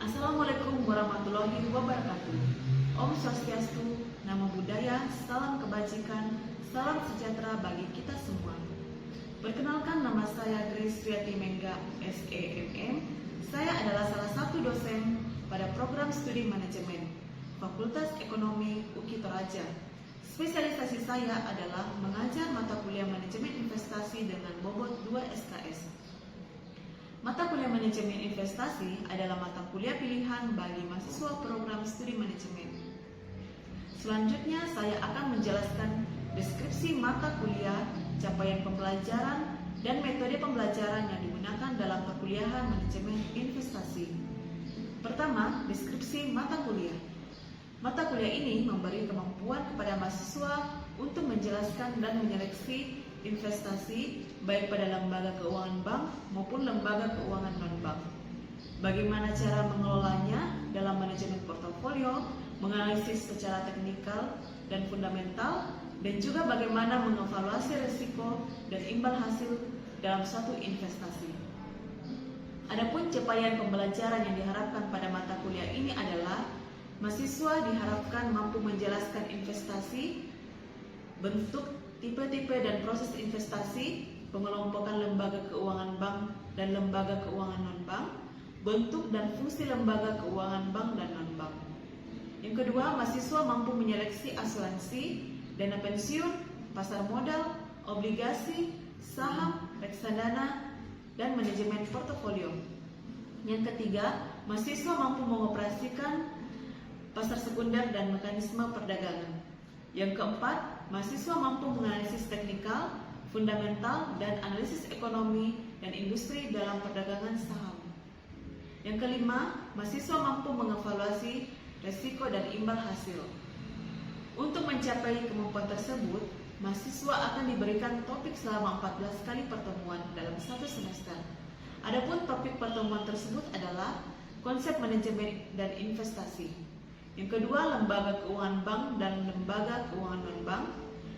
Assalamualaikum warahmatullahi wabarakatuh. Om Swastiastu, Namo Buddhaya, salam kebajikan, salam sejahtera bagi kita semua. Perkenalkan, nama saya Grace Riyati Mengga, SEMM. Saya adalah salah satu dosen pada program studi manajemen Fakultas Ekonomi UKI Toraja. Spesialisasi saya adalah mengajar mata kuliah manajemen investasi dengan bobot 2 SKS. Mata kuliah manajemen investasi adalah mata kuliah pilihan bagi mahasiswa program studi manajemen. Selanjutnya saya akan menjelaskan deskripsi mata kuliah, capaian pembelajaran, dan metode pembelajaran yang digunakan dalam perkuliahan manajemen investasi. Pertama, deskripsi mata kuliah. Mata kuliah ini memberi kemampuan kepada mahasiswa untuk menjelaskan dan menyeleksi investasi baik pada lembaga keuangan bank maupun lembaga keuangan non-bank. Bagaimana cara mengelolanya dalam manajemen portofolio, menganalisis secara teknikal dan fundamental, dan juga bagaimana mengevaluasi risiko dan imbal hasil dalam suatu investasi. Adapun capaian pembelajaran yang diharapkan pada mata kuliah ini adalah mahasiswa diharapkan mampu menjelaskan investasi, bentuk, tipe-tipe dan proses investasi, pengelompokan lembaga keuangan bank dan lembaga keuangan non-bank, bentuk dan fungsi lembaga keuangan bank dan non-bank. Yang kedua, mahasiswa mampu menyeleksi asuransi, dana pensiun, pasar modal, obligasi, saham, reksadana, dan manajemen portofolio. Yang ketiga, mahasiswa mampu mengoperasikan pasar sekunder dan mekanisme perdagangan. Yang keempat, mahasiswa mampu menganalisis teknikal, fundamental, dan analisis ekonomi dan industri dalam perdagangan saham. Yang kelima, mahasiswa mampu mengevaluasi risiko dan imbal hasil. Untuk mencapai kemampuan tersebut, mahasiswa akan diberikan topik selama 14 kali pertemuan dalam satu semester. Adapun topik pertemuan tersebut adalah konsep manajemen dan investasi. Yang kedua, lembaga keuangan bank dan lembaga keuangan non-bank.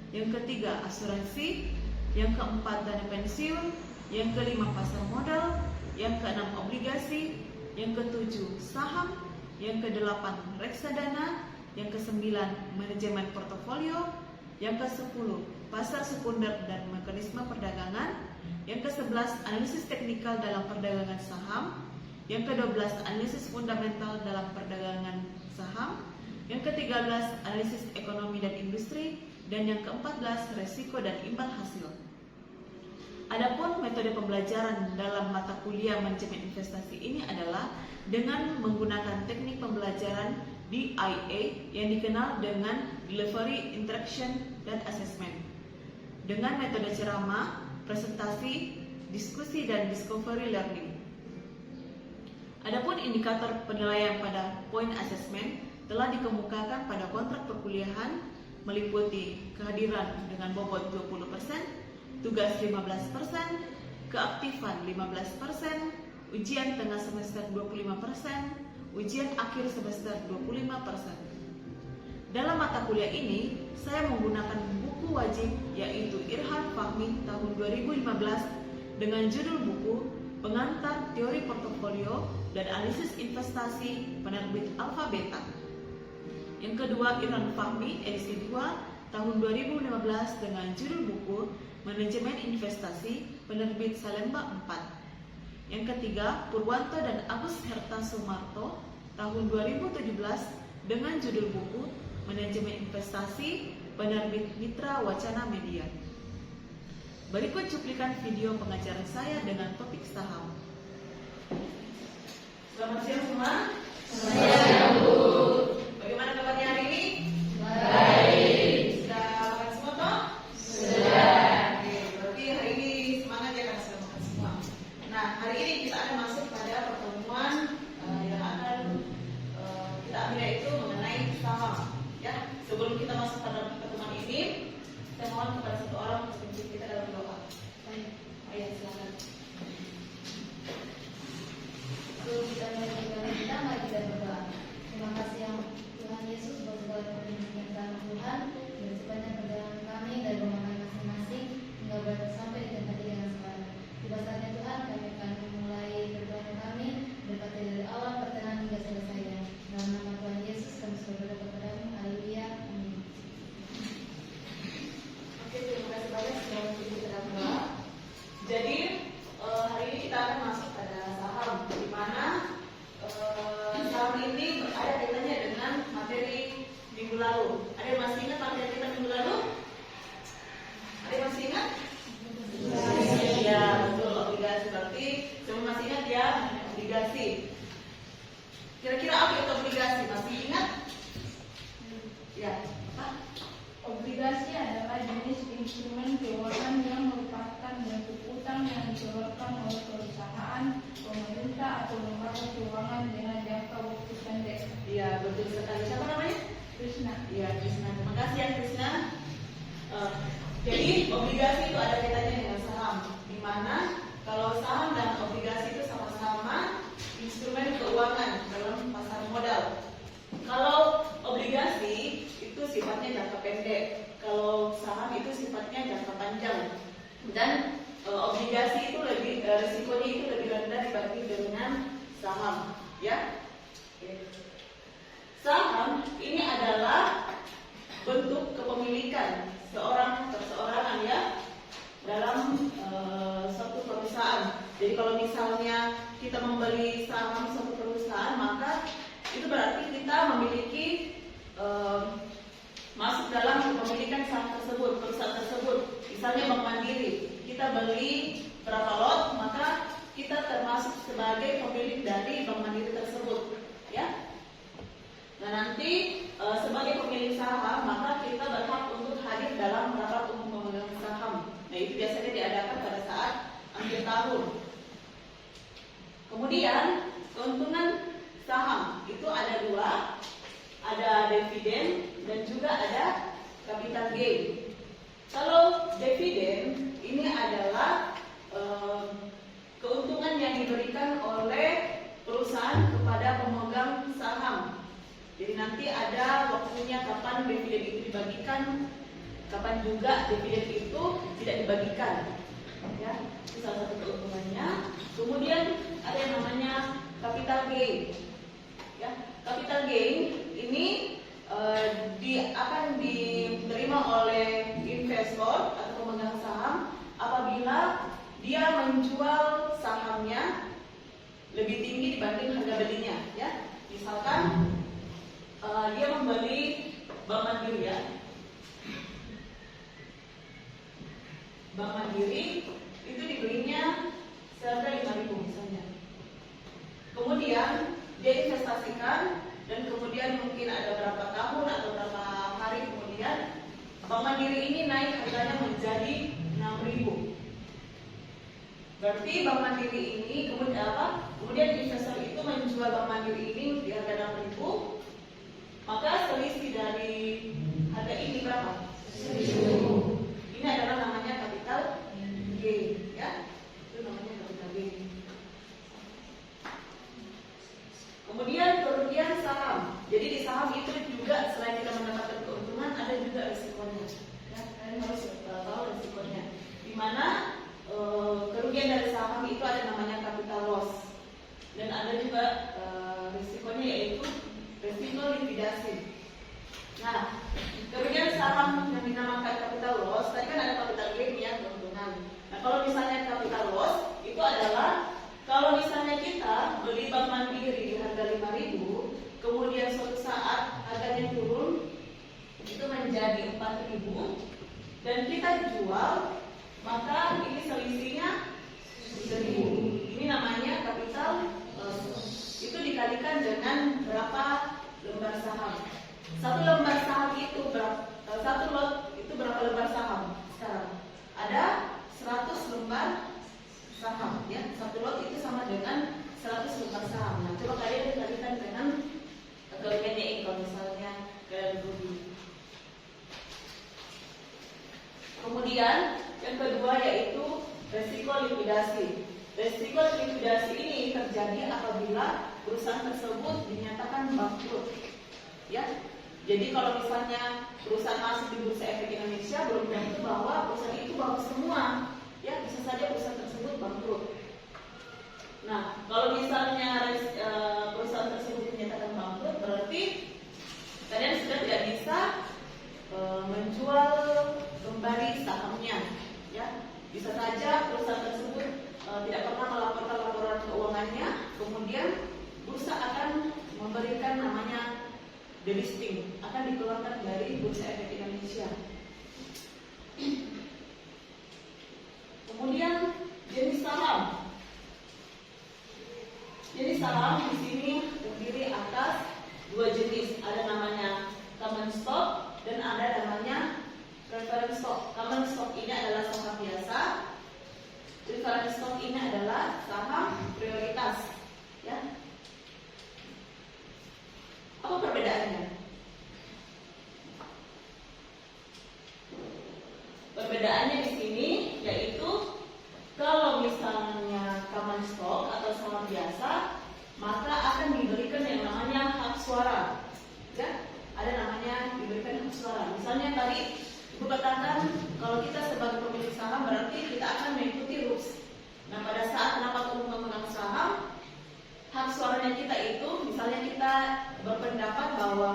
Yang ketiga, asuransi. Yang keempat, dana pensiun. Yang kelima, pasar modal. Yang keenam, obligasi. Yang ketujuh, saham. Yang kedelapan, reksadana. Yang kesembilan, manajemen portofolio. Yang kesepuluh, pasar sekunder dan mekanisme perdagangan. Yang kesebelas, analisis teknikal dalam perdagangan saham. Yang ke-12, analisis fundamental dalam perdagangan saham. Yang ke-13, analisis ekonomi dan industri. Dan yang ke-14, resiko dan imbal hasil. Adapun metode pembelajaran dalam mata kuliah manajemen investasi ini adalah dengan menggunakan teknik pembelajaran DIA yang dikenal dengan Delivery, Interaction, dan Assessment. Dengan metode ceramah, presentasi, diskusi, dan discovery learning. Adapun indikator penilaian pada point assessment telah dikemukakan pada kontrak perkuliahan meliputi kehadiran dengan bobot 20%, tugas 15%, keaktifan 15%, ujian tengah semester 25%, ujian akhir semester 25%. Dalam mata kuliah ini, saya menggunakan buku wajib yaitu Irhan Fahmi tahun 2015 dengan judul buku Pengantar Teori Portofolio dan Analisis Investasi penerbit Alfa Beta. Yang kedua, Irhan Fahmi edisi 2 tahun 2015 dengan judul buku Manajemen Investasi penerbit Salemba 4. Yang ketiga, Purwanto dan Agus Herta Sumarto tahun 2017 dengan judul buku Manajemen Investasi penerbit Mitra Wacana Media. Berikut cuplikan video pengajaran saya dengan topik saham. Selamat siang semua. Selamat siang, Bu. Bagaimana kabarnya hari ini? Baik. Sudah makan semua toh? Sudah. Oke, berarti hari ini semangat ya karena sudah makan semua. Nah, hari ini kita akan masuk pada pertemuan yang akan kita ambil yaitu mengenai saham. Ya, sebelum kita masuk pada pertemuan ini, saya mohon kepada satu orang untuk memimpin kita dalam doa. Baik, ayo silakan. Sebelum kita mulai perjalanan kita, mari kita berdoa. Terima kasih yang Tuhan Yesus buat segala perlindungan Tuhan dan sepanjang perjalanan kami dari rumah kami masing-masing hingga sampai di tempat yang sekarang. Tiba saatnya Tuhan, kami akan memulai perjalanan kami berkati dari awal pertengahan hingga ada kaitannya dengan materi minggu lalu. Ada yang masih ingat materi kita minggu lalu? Ada yang masih ingat? Ya, betul, obligasi. Berarti semua masih ingat ya, obligasi. Kira-kira apa itu obligasi? Masih ingat? Ya, apa? Obligasi adalah jenis instrumen keuangan yang merupakan bentuk utang yang dikeluarkan oleh perusahaan, pemerintah, atau lembaga keuangan dengan jangka waktu pendek. Iya, betul sekali. Siapa namanya? Krishna. Iya, Krisna. Terima kasih ya, Krisna. Jadi, obligasi itu ada kaitannya dengan saham. Di mana kalau saham dan obligasi itu sama-sama instrumen keuangan dalam pasar modal. Kalau obligasi itu sifatnya jangka pendek, kalau saham itu sifatnya jangka panjang. Dan obligasi itu lebih risikonya itu lebih rendah dibanding dengan saham, ya. Saham ini adalah bentuk kepemilikan seorang perseorangan ya dalam suatu perusahaan. Jadi kalau misalnya kita membeli saham suatu perusahaan, maka itu berarti kita memiliki masuk dalam kepemilikan saham tersebut, perusahaan tersebut. Misalnya Bank Mandiri, kita beli berapa lot, maka kita termasuk sebagai pemilik dari Bank Mandiri tersebut, ya. Nah nanti sebagai pemilik saham, maka kita berhak untuk hadir dalam rapat umum pemegang saham. Nah itu biasanya diadakan pada saat akhir tahun. Kemudian keuntungan saham itu ada dua, ada dividen dan juga ada capital gain. Kalau dividen ini adalah keuntungan yang diberikan oleh perusahaan kepada pemegang saham. Jadi nanti ada waktunya kapan dividen itu dibagikan, kapan juga dividen itu tidak dibagikan. Ya, itu salah satu keuntungannya. Kemudian ada yang namanya capital gain. Ya, capital gain ini akan diterima oleh investor atau pemegang saham apabila dia menjual sahamnya lebih tinggi dibanding harga belinya. Ya, misalkan dia membeli Bank Mandiri ya. Bank Mandiri itu dibelinya seharga 5.000 misalnya. Kemudian dia investasikan dan kemudian mungkin ada berapa tahun atau berapa hari kemudian Bank Mandiri ini naik harganya menjadi 6.000. Berarti Bank Mandiri ini kemudian apa? Kemudian investor itu menjual Bank Mandiri ini di harga 6.000. Maka selisih dari harga ini berapa? 1.000. Ini adalah namanya capital gain, ya. Itu namanya capital gain. Kemudian kerugian saham. Jadi di saham itu juga selain kita mendapatkan keuntungan, ada juga risikonya. Ya, kalian harus tahu risikonya. Di mana kerugian dari saham itu ada namanya capital loss. Dan ada juga risikonya yaitu risiko likuidasi. Nah, kerugian saham yang dinamakan capital loss, tadi kan ada capital gain ya, keuntungan. Nah, kalau misalnya capital loss itu adalah kalau misalnya kita beli Bank Mandiri di harga 5.000, kemudian suatu saat harganya turun itu menjadi 4.000 dan kita jual, maka ini selisihnya 1.000. Ini namanya capital loss. Itu dikalikan dengan berapa lembar saham. Satu lembar saham itu satu lot itu berapa lembar saham sekarang? Ada 100 lembar saham ya. Satu lot itu sama dengan 100 lembar saham. Nah, coba kalian dikalikan dengan kerugiannya ini kalau misalnya kalian rugi. Kemudian yang kedua yaitu resiko likuidasi. Resiko likuidasi ini terjadi apabila perusahaan tersebut dinyatakan bangkrut. Ya. Jadi kalau misalnya perusahaan masuk di Bursa Efek Indonesia belum tentu bahwa perusahaan itu bagus semua. Ya, bisa saja perusahaan tersebut bangkrut. Nah, kalau misalnya perusahaan tersebut dinyatakan bangkrut, berarti kalian sudah tidak bisa menjual kembali sahamnya. Ya, bisa saja perusahaan tersebut tidak pernah melaporkan laporan keuangannya, kemudian bursa akan memberikan namanya delisting, akan dikeluarkan dari Bursa Efek Indonesia. Kemudian jenis saham. Jenis saham di sini terdiri atas dua jenis, ada namanya common stock dan ada namanya preference stock. Common stock ini adalah saham biasa, preference stock ini adalah saham prioritas. Ya. Apa perbedaannya? Perbedaannya di sini yaitu kalau misalnya common stock atau saham biasa, maka akan diberikan yang namanya hak suara. Ya, ada namanya diberikan hak suara. Misalnya tadi Ibu katakan kalau kita sebagai pemilik saham berarti kita akan mengikuti rules. Nah, pada saat rapat umum pemegang saham, hak suaranya kita itu, misalnya kita berpendapat bahwa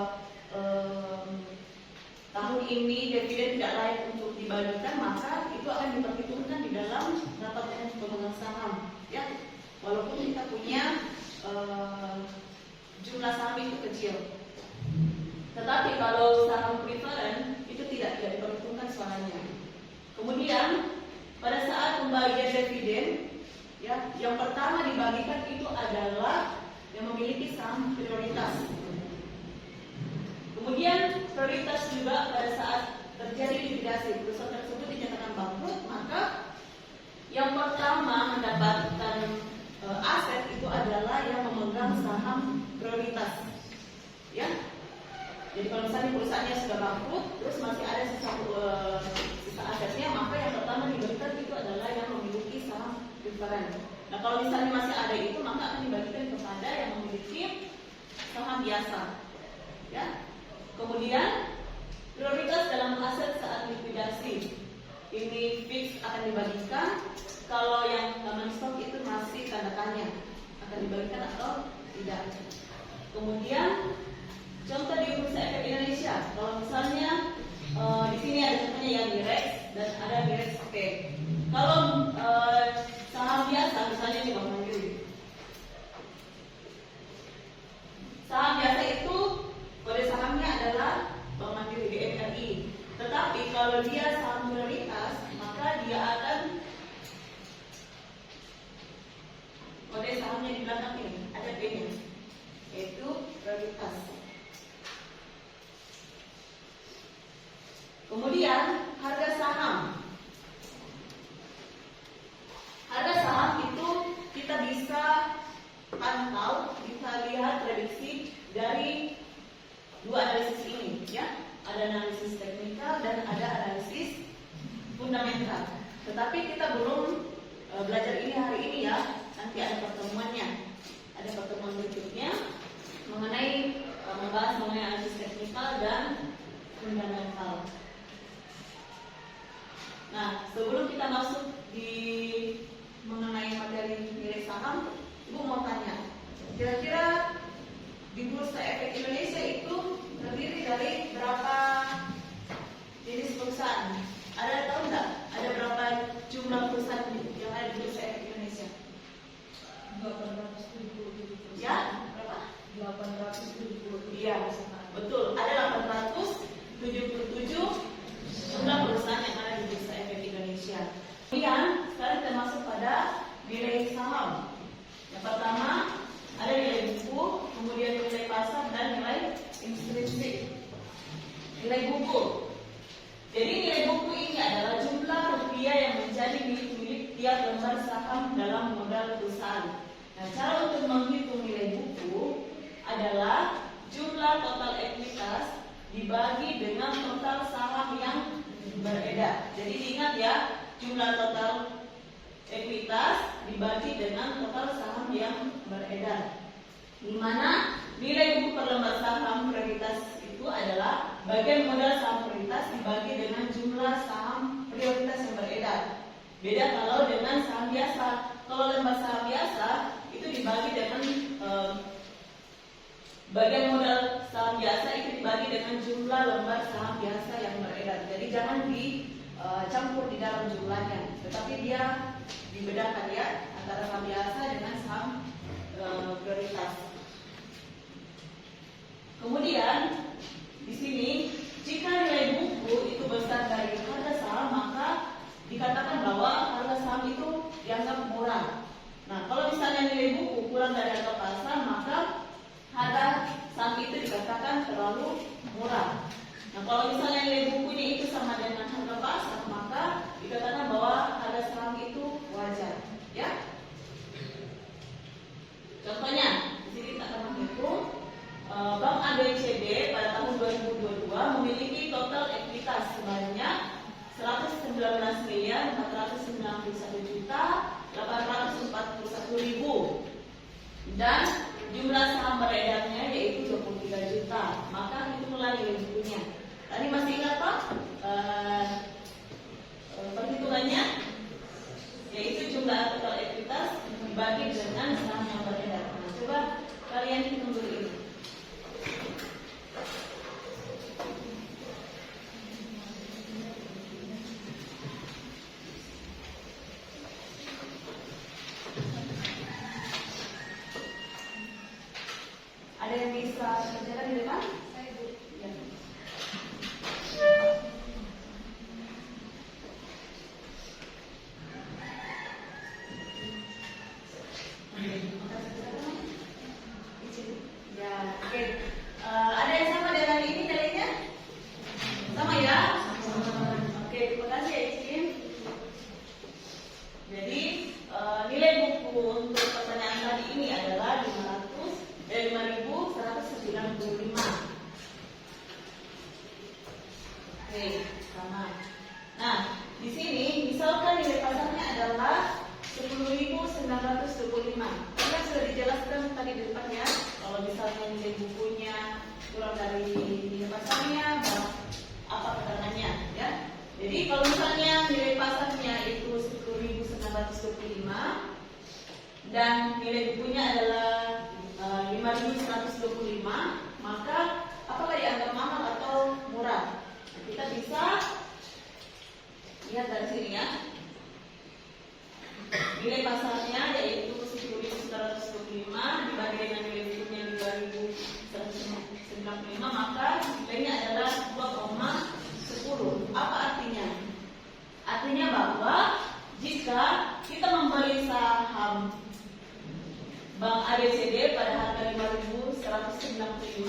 tahun ini dividen tidak layak untuk dibagikan, maka itu akan diperhitungkan di dalam rapat umum pemegang saham. Ya, walaupun kita punya jumlah saham itu kecil. Tetapi kalau saham preference itu tidak diperhitungkan suaranya. Kemudian pada saat pembagian dividen, ya, yang pertama dibagikan itu adalah yang memiliki saham prioritas. Kemudian prioritas juga pada saat terjadi likuidasi perusahaan tersebut dinyatakan bangkrut, maka yang pertama mendapatkan aset itu adalah yang memegang saham prioritas. Ya. Jadi kalau misalnya perusahaannya sudah bangkrut, terus masih ada sisa asetnya, maka yang pertama diberikan itu adalah yang memiliki saham preference. Nah, kalau misalnya masih ada itu, maka akan dibagikan kepada yang memiliki saham biasa. Ya. Kemudian prioritas dalam aset saat likuidasi ini fix akan dibagikan. Kalau yang common stock itu masih tanda tanya akan dibagikan atau tidak. Kemudian contoh di Bursa Efek Indonesia, kalau misalnya di sini ada contohnya yang direct dan ada direct P. Kalau saham biasa, misalnya di Bank Mandiri, saham biasa itu kode sahamnya adalah Bank Mandiri BMRI. Tetapi kalau dia saham prioritas, maka dia akan kode sahamnya di belakang ini ada P-nya, yaitu prioritas. Kemudian harga saham. Harga saham itu kita bisa pantau, bisa lihat prediksi dari dua analisis ini, ya. Ada analisis teknikal dan ada analisis fundamental. Tetapi kita belum belajar ini hari ini, ya. Nanti ada pertemuannya. Ada pertemuan berikutnya mengenai membahas mengenai analisis teknikal dan fundamental. Nah, sebelum kita masuk di mengenai materi nilai saham, Ibu mau tanya, kira-kira di Bursa Efek Indonesia itu terdiri dari berapa jenis perusahaan? Ada tahu nggak? Ada berapa jumlah perusahaan yang ada di Bursa Efek Indonesia? 877. Ya, berapa? 877. Iya, betul. Ada 877 jumlah perusahaan yang ada di Bursa Efek Indonesia. Kemudian sekarang kita masuk pada nilai saham. Yang pertama ada nilai buku, kemudian nilai pasar dan nilai intrinsik. Nilai buku. Jadi nilai buku ini adalah jumlah rupiah yang menjadi milik tiap lembar saham dalam modal perusahaan. Nah, cara untuk menghitung nilai buku adalah jumlah total ekuitas dibagi dengan total saham yang beredar. Jadi ingat ya, jumlah total ekuitas dibagi dengan total saham yang beredar. Di mana nilai buku per lembar saham prioritas itu adalah bagian modal saham prioritas dibagi dengan jumlah saham prioritas yang beredar. Beda kalau dengan saham biasa. Kalau lembar saham biasa itu dibagi dengan bagian modal saham biasa itu dibagi dengan jumlah lembar saham biasa yang beredar. Jadi jangan dicampur di dalam jumlahnya, tetapi dia dibedakan ya antara saham biasa dengan saham prioritas. Kemudian nilai buku kurang dari harga pasar, maka harga saham itu dikatakan terlalu murah. Nah, kalau misalnya nilai bukunya itu sama dengan harga pasar, maka dikatakan bahwa harga saham itu wajar, ya. Contohnya, di sini kita akan menghitung Bank ABCD pada tahun 2022 memiliki total ekuitas sebanyak 119.491.841.000 dan jumlah saham beredarnya yaitu 23 juta. Maka hitunglah nilai bukunya. Tadi masih ingat Pak perhitungannya? Yaitu jumlah total ekuitas dibagi dengan saham yang beredar. Nah, coba kalian hitung dulu ini. Ada yang bisa kerjakan di depan? Saya Bu. Ya. Ya, oke. Ada yang sama dengan ini nilainya? Sama ya? Oke, terima kasih ya Icin. Jadi nilai buku untuk pertanyaan tadi ini adalah 5.195. Oke, sama. Nah, di sini misalkan nilai pasarnya adalah 10.925. Ini kan sudah dijelaskan tadi di depan ya. Kalau misalnya nilai bukunya kurang dari nilai pasarnya, apa keterangannya ya? Jadi kalau misalnya nilai pasarnya itu 10.925 dan nilai bukunya adalah 5.125, maka apakah dianggap mahal atau murah? Nah, kita bisa lihat dari sini ya. Nilai pasarnya yaitu 10.925 dibagi dengan nilai bukunya 2.195, maka nilainya adalah 2,10. Apa artinya? Artinya bahwa jika kita membeli saham Bank ABCD pada harga 5.195,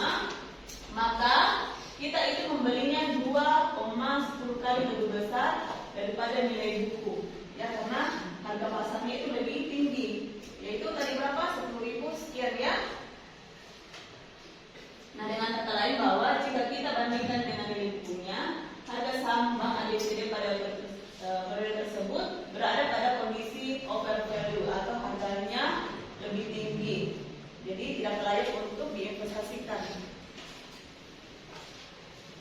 maka kita itu membelinya 2,10 kali lebih besar daripada nilai buku, ya, karena harga pasarnya itu lebih tinggi, yaitu tadi berapa? 10.000 sekian ya. Nah, dengan kata lain bahwa jika kita bandingkan dengan nilai bukunya, harga saham Bank ABCD pada periode tersebut berada pada kondisi over value atau harganya lebih tinggi, jadi tidak layak untuk diinvestasikan.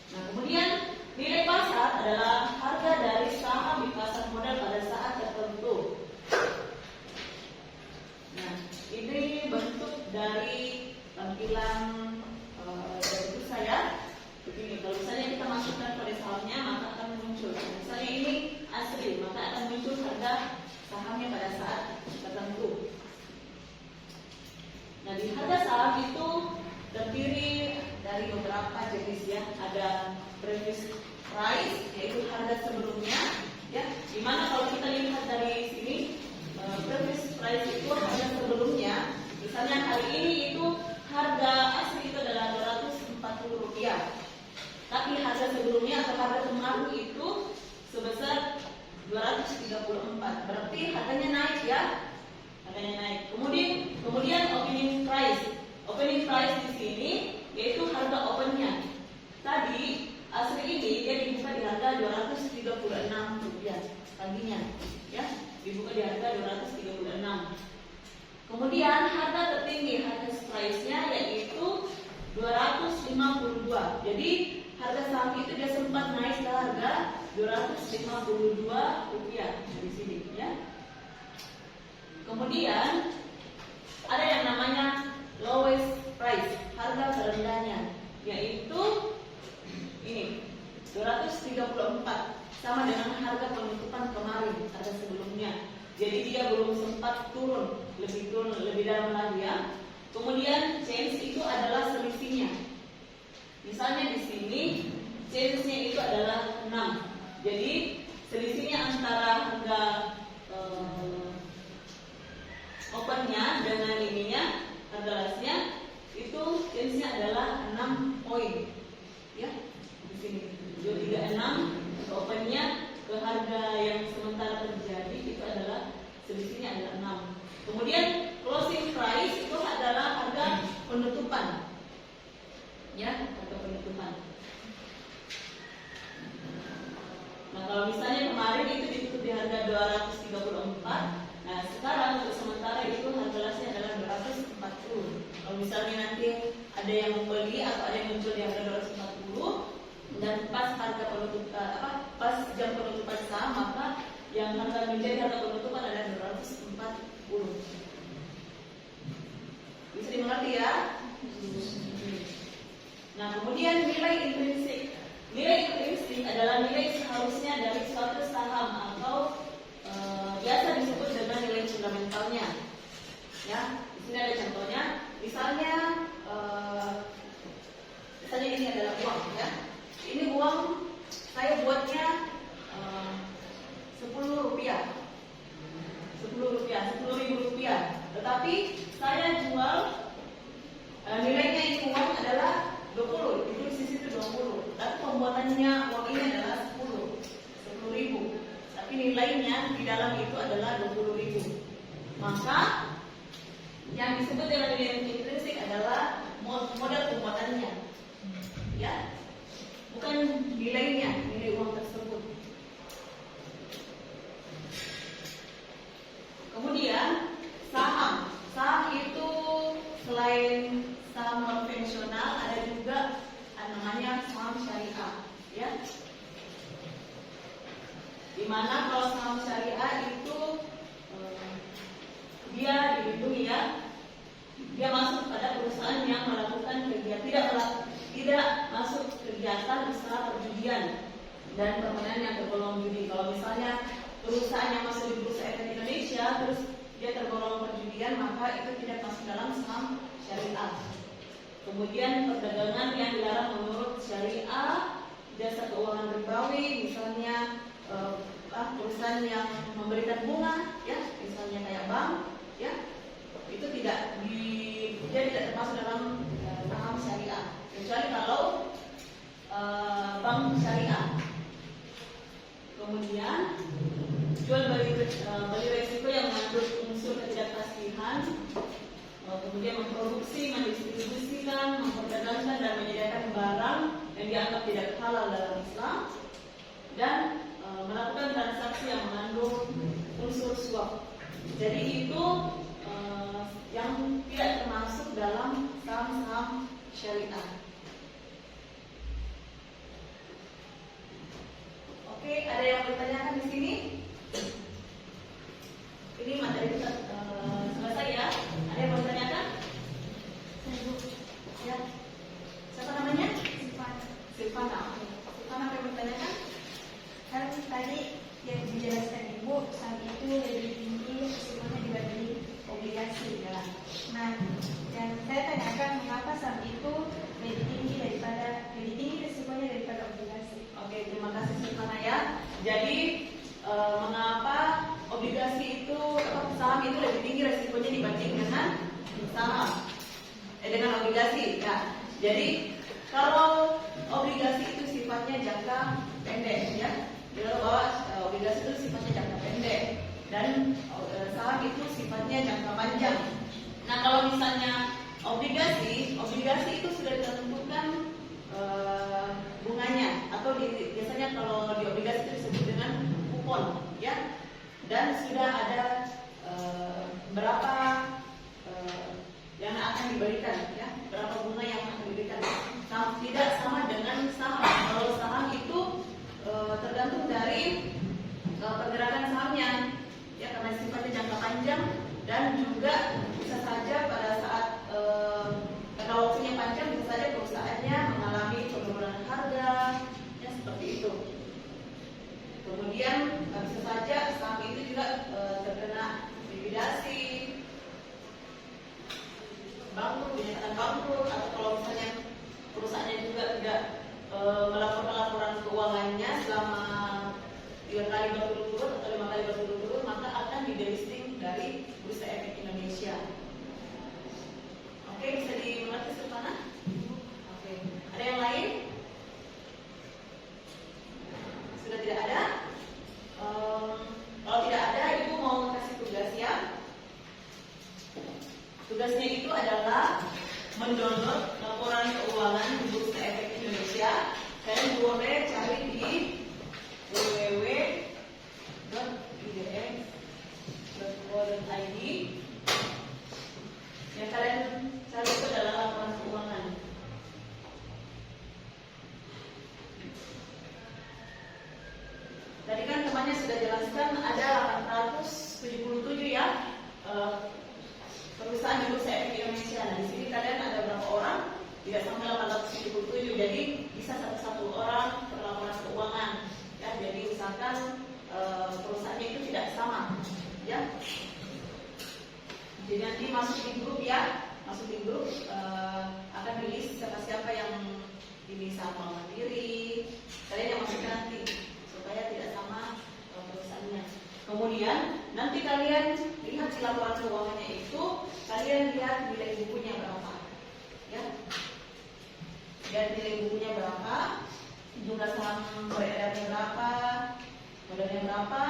Nah, kemudian nilai pasar adalah harga dari saham di pasar modal pada saat tertentu. Nah, ini bentuk dari tampilan dari saya. Begini, kalau misalnya kita masukkan pada sahamnya, maka akan muncul. Misalnya ini asli, maka akan muncul harga sahamnya pada saat tertentu. Nah, di harga saham itu terdiri dari beberapa jenis ya. Ada previous price, yaitu harga sebelumnya, ya. Dimana kalau kita lihat dari sini, previous price itu harga sebelumnya. Misalnya hari ini itu harga asli itu adalah Rp240. Tapi harga sebelumnya atau harga kemarin itu sebesar 234. Berarti harganya naik ya. Harganya naik. Kemudian opening price. Opening price di sini yaitu harga opennya. Tadi asli ini dia dibuka di harga Rp236 paginya, ya. Dibuka di harga 236. Kemudian harga tertinggi, harga price-nya yaitu 252. Jadi harga saham itu dia sempat naik ke harga Rp252 di sini, ya. Kemudian ada yang namanya lowest price, harga terendahnya, yaitu ini 234, sama dengan harga penutupan kemarin, harga sebelumnya. Jadi dia belum sempat turun lebih dalam lagi ya. Kemudian change itu adalah selisihnya. Misalnya di sini change-nya itu adalah 6. Jadi selisihnya antara harga opennya dengan ininya harga lasnya itu change-nya adalah 6 poin. Ya, di sini 236 opennya ke harga yang sementara terjadi itu adalah selisihnya adalah 6. Kemudian closing price itu adalah harga penutupan. Ya, harga penutupan. Nah, kalau misalnya kemarin itu ditutup di harga 234, nah sekarang untuk sementara itu harga lasnya adalah 240. Kalau misalnya nanti ada yang membeli atau ada yang muncul di harga 240 dan pas harga penutupan pas jam penutupan saham, maka yang harga menjadi harga penutupan adalah 240. Bisa dimengerti ya? Nah, kemudian nilai intrinsik. Nilai intrinsik adalah nilai seharusnya dari suatu saham atau biasa disebut dengan nilai fundamentalnya. Ya, di sini ada contohnya. Misalnya ini adalah uang, ya. Ini uang saya buatnya 10 rupiah, 10.000 rupiah. Tetapi saya jual nilainya ini uang adalah 20, itu di situ 20. Tapi pembuatannya uang ini adalah 10.000. Tapi nilainya di dalam itu adalah 20.000. Maka yang disebut dengan nilai intrinsik adalah modal pembuatannya, ya, bukan nilainya, nilai uang tersebut. Kemudian saham itu selain saham konvensional ada juga namanya saham syariah, ya. Dimana kalau saham syariah itu dia dilindungi, ya. Dia masuk pada perusahaan yang melakukan kegiatan tidak masuk kegiatan usaha perjudian dan permainan yang tergolong judi. Kalau misalnya perusahaan yang masuk di Bursa Efek Indonesia terus dia tergolong perjudian, maka itu tidak masuk dalam saham syariah. Kemudian perdagangan yang dilarang menurut syariah, jasa keuangan ribawi, misalnya perusahaan yang memberikan bunga, ya, misalnya kayak bank, ya, itu dia tidak termasuk dalam saham syariah, kecuali kalau bank syariah. Kemudian jual beli resiko yang mengandung unsur ketidakpastian, kemudian memproduksi, mendistribusikan, memperdagangkan dan menyediakan barang yang dianggap tidak halal dalam Islam, dan melakukan transaksi yang mengandung unsur suap. Jadi itu yang tidak termasuk dalam saham-saham syariah. Oke, ada yang bertanyakan di sini? Ini materi kita selesai, ya. Ada yang bertanyakan? Ya. Siapa namanya? Silvana. Silvana, apa yang bertanyakan? Kan tadi yang dijelaskan Ibu, saham itu lebih tinggi risikonya dibanding obligasi, ya. Nah, yang saya tanyakan, mengapa saham itu lebih tinggi risikonya daripada obligasi? Oke, terima kasih Silvana, ya. Jadi mengapa obligasi itu saham itu lebih tinggi risikonya dibanding dengan saham dengan obligasi, ya. Jadi kalau obligasi itu sifatnya jangka pendek, ya. Kita tahu bahwa obligasi itu sifatnya jangka pendek dan saham itu sifatnya jangka panjang. Nah, kalau misalnya obligasi itu sudah ditentukan bunganya, atau biasanya kalau di obligasi itu disebut dengan kupon, ya, dan sudah ada berapa yang akan diberikan, ya, berapa bunga yang akan diberikan. Tidak sama dengan saham. Kalau saham itu tergantung dari pergerakan sahamnya, ya, karena sifatnya jangka panjang dan juga bisa saja pada saat karena waktunya panjang bisa saja perusahaannya mengalami penurunan harga, ya, seperti itu. Kemudian bisa saja saham itu juga terkena likuidasi, bangkrut, dinyatakan bangkrut, atau kalau misalnya perusahaannya juga tidak melaporkan laporan keuangannya selama 3 kali berturut-turut atau 5 kali berturut-turut, maka akan di delisting dari Bursa Efek Indonesia. itu adalah mendownload laporan keuangan di Bursa Efek Indonesia. Kalian boleh cari di www.idx.go.id. Yang kalian cari itu adalah laporan keuangan. Tadi kan temannya sudah jelaskan ada 877 ya perusahaan di Bursa Efek Indonesia. Nah, di sini kalian ada berapa orang? Tidak sampai 877. Jadi bisa satu orang per laporan keuangan. Ya, jadi usahakan perusahaannya itu tidak sama. Ya. Jadi nanti masuk di grup ya, akan rilis siapa yang ini sama Mandiri. Kalian yang masuk nanti supaya tidak sama perusahaannya. Kemudian nanti kalian lihat di laporan keuangannya itu, kalian lihat nilai bukunya berapa, ya. Dan nilai bukunya berapa, jumlah saham beredarnya berapa, modalnya berapa.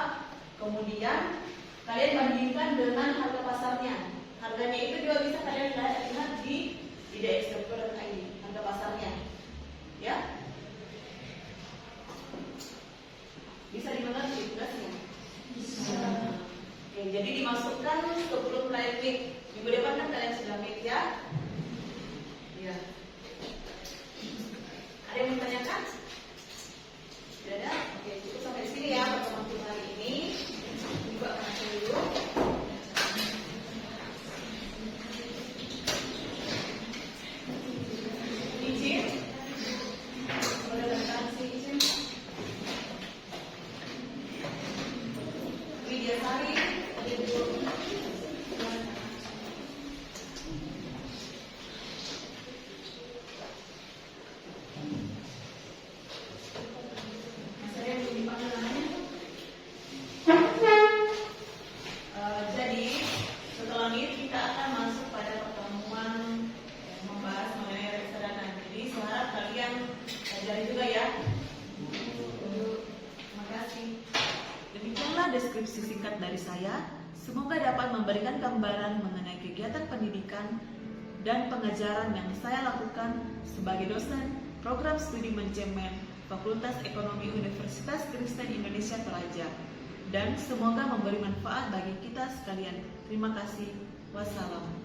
Kemudian kalian bandingkan dengan harga pasarnya. Harganya itu juga bisa kalian lihat di idx.go.id, harga pasarnya, ya. Bisa dimengerti tugasnya? Bisa. Oke, jadi dimasukkan sebelum mulai meet. Minggu depan kan kalian sudah meet ya? Iya. Ada yang mau ditanyakan? Tidak ada? Oke, cukup sampai di sini ya pertemuan kita hari ini. Coba akan dulu. Izin. Boleh datang si izin. Widyasari, ada dulu. Saya belum dipanggil namanya. Jadi setelah ini kita akan masuk pada pertemuan yang membahas mengenai reksadana. Jadi saya harap kalian pelajari juga ya. Terima kasih. Demikianlah deskripsi singkat dari saya. Semoga dapat memberikan gambaran mengenai kegiatan pendidikan dan pengajaran yang saya lakukan sebagai dosen program studi manajemen Fakultas Ekonomi Universitas Kristen Indonesia Toraja. Dan semoga memberi manfaat bagi kita sekalian. Terima kasih. Wassalam.